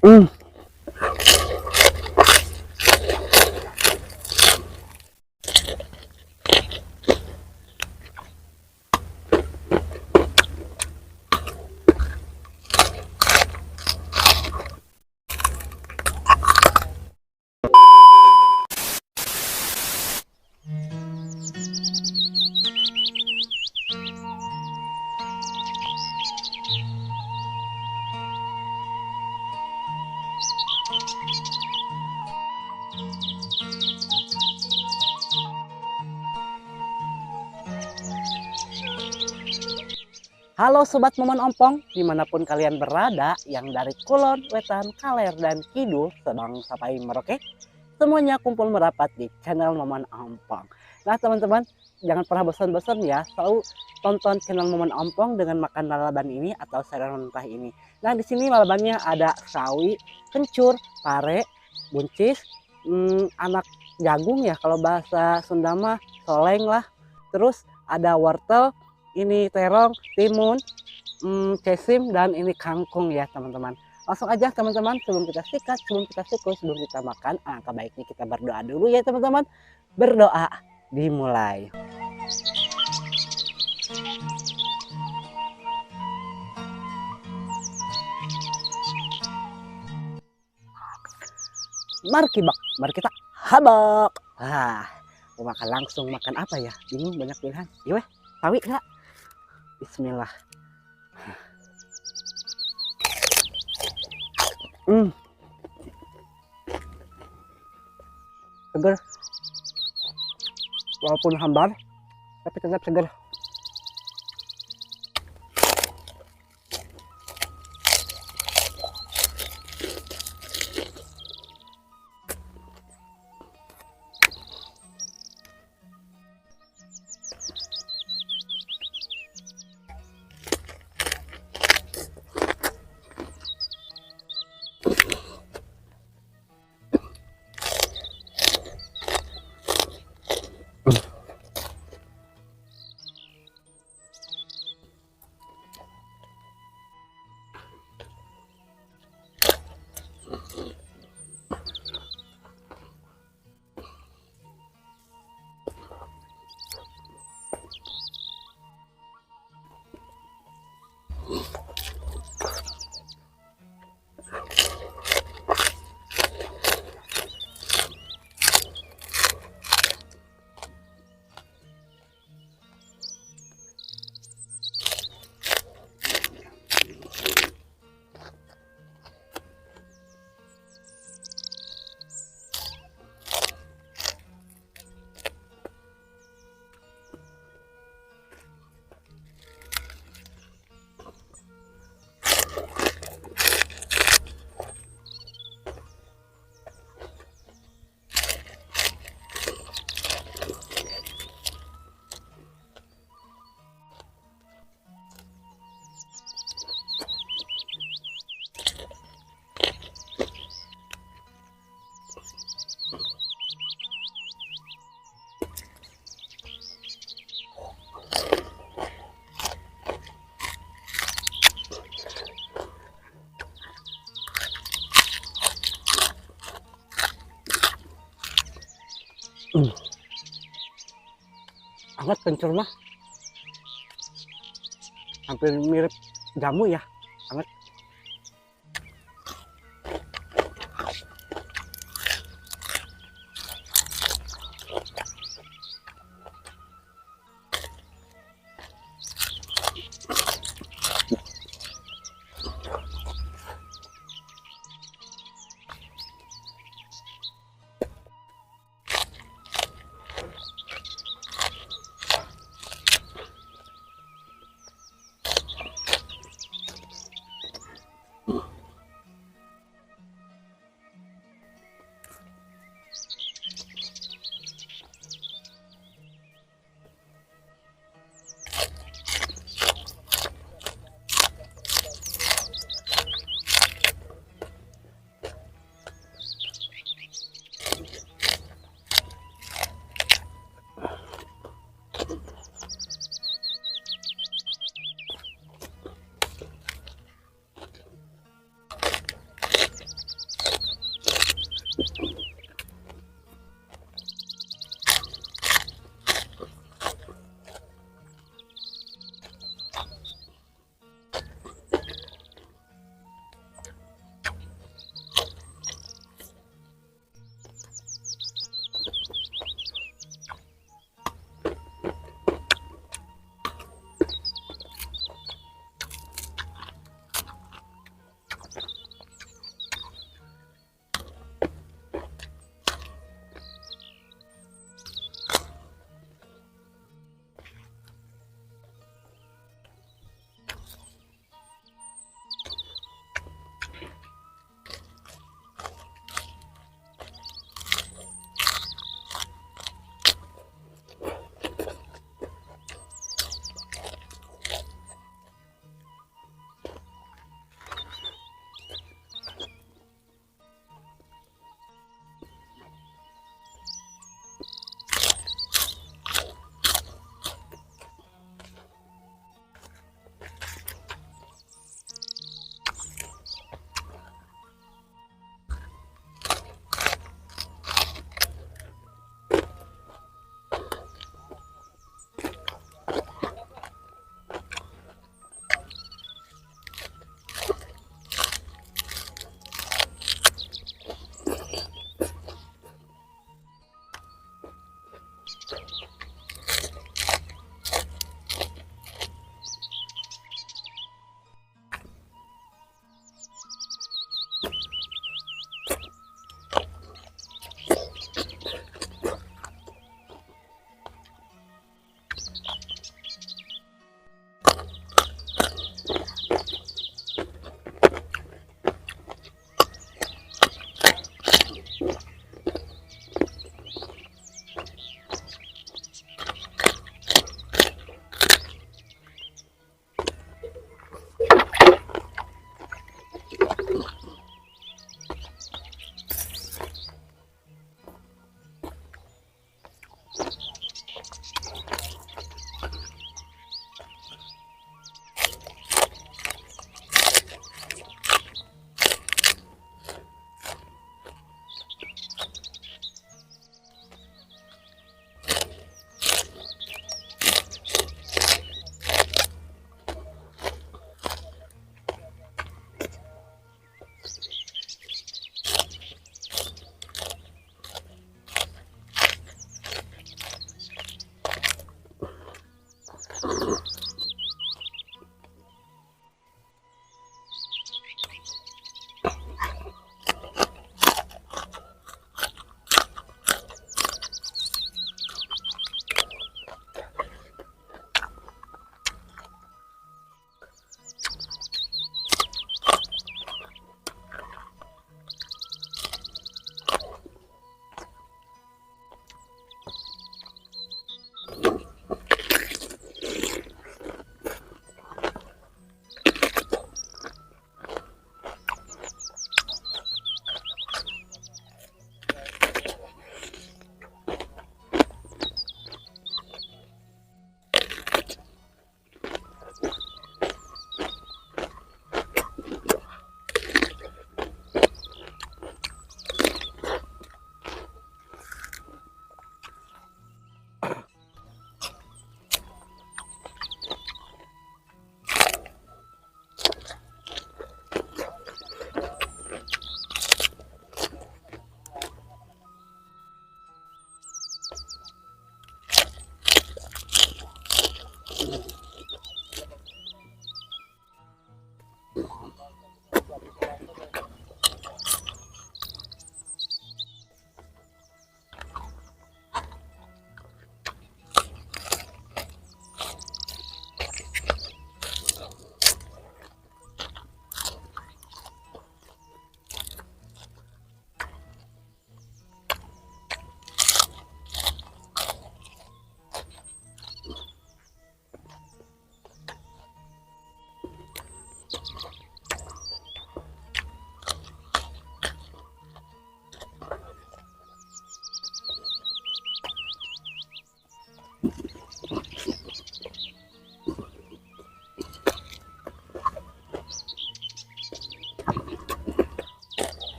Hmm. Halo Sobat Momen Ompong, dimanapun kalian berada, yang dari Kulon, Wetan, Kaler, dan Kidul, Sabang sampai Merauke, semuanya kumpul merapat di channel Momen Ompong. Nah teman-teman, jangan pernah bosan-bosan ya, selalu tonton channel Momen Ompong dengan makan lalaban ini atau sayuran mentah ini. Nah di sini lalabannya ada sawi, kencur, pare, buncis, anak jagung ya kalau bahasa Sunda mah, soleng lah. Terus ada wortel, ini terong, timun, cesim, dan ini kangkung ya teman-teman. Langsung aja teman-teman, sebelum kita sikat, sebelum kita suku, sebelum kita makan, alangkah baiknya kita berdoa dulu ya teman-teman. Berdoa dimulai. Mari kibak, mari kita habak. Mau makan langsung makan apa ya? Bingung banyak pilihan. Iya, tahu nggak? Bismillah. Seger. Walaupun hambar, tapi tetap seger. Anget kencur mah hampir mirip jamu ya, anget.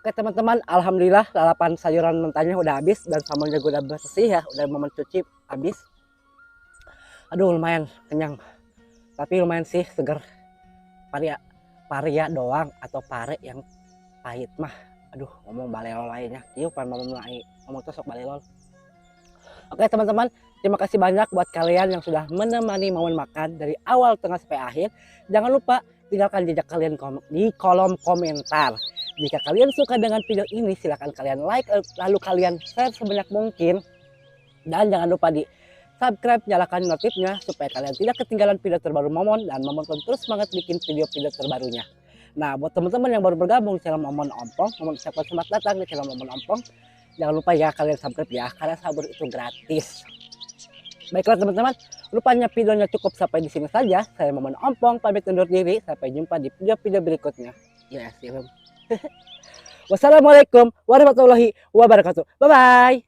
Oke teman-teman, alhamdulillah lalapan sayuran mentahnya udah habis dan sambelnya gue udah bersih ya, udah momen cuci habis. Aduh lumayan kenyang, tapi lumayan sih seger. Paria doang atau pare yang pahit mah. Aduh ngomong balelol lainnya, yuk pan mau mulai ngomong tosok balelol. Oke teman-teman, terima kasih banyak buat kalian yang sudah menemani momen makan dari awal tengah sampai akhir. Jangan lupa tinggalkan jejak kalian di kolom komentar. Jika kalian suka dengan video ini, silahkan kalian like, lalu kalian share sebanyak mungkin. Dan jangan lupa di subscribe, nyalakan notifnya supaya kalian tidak ketinggalan video terbaru Momon dan Momon terus semangat bikin video-video terbarunya. Nah, buat teman-teman yang baru bergabung di channel Momon Ompong, Momon ucapkan selamat datang di channel Momon Ompong. Jangan lupa ya kalian subscribe ya, karena subscribe itu gratis. Baiklah teman-teman, rupanya videonya cukup sampai di sini saja. Saya Momon Ompong pamit undur diri. Sampai jumpa di video-video berikutnya. Ya, siap. Wassalamualaikum warahmatullahi wabarakatuh. Bye bye.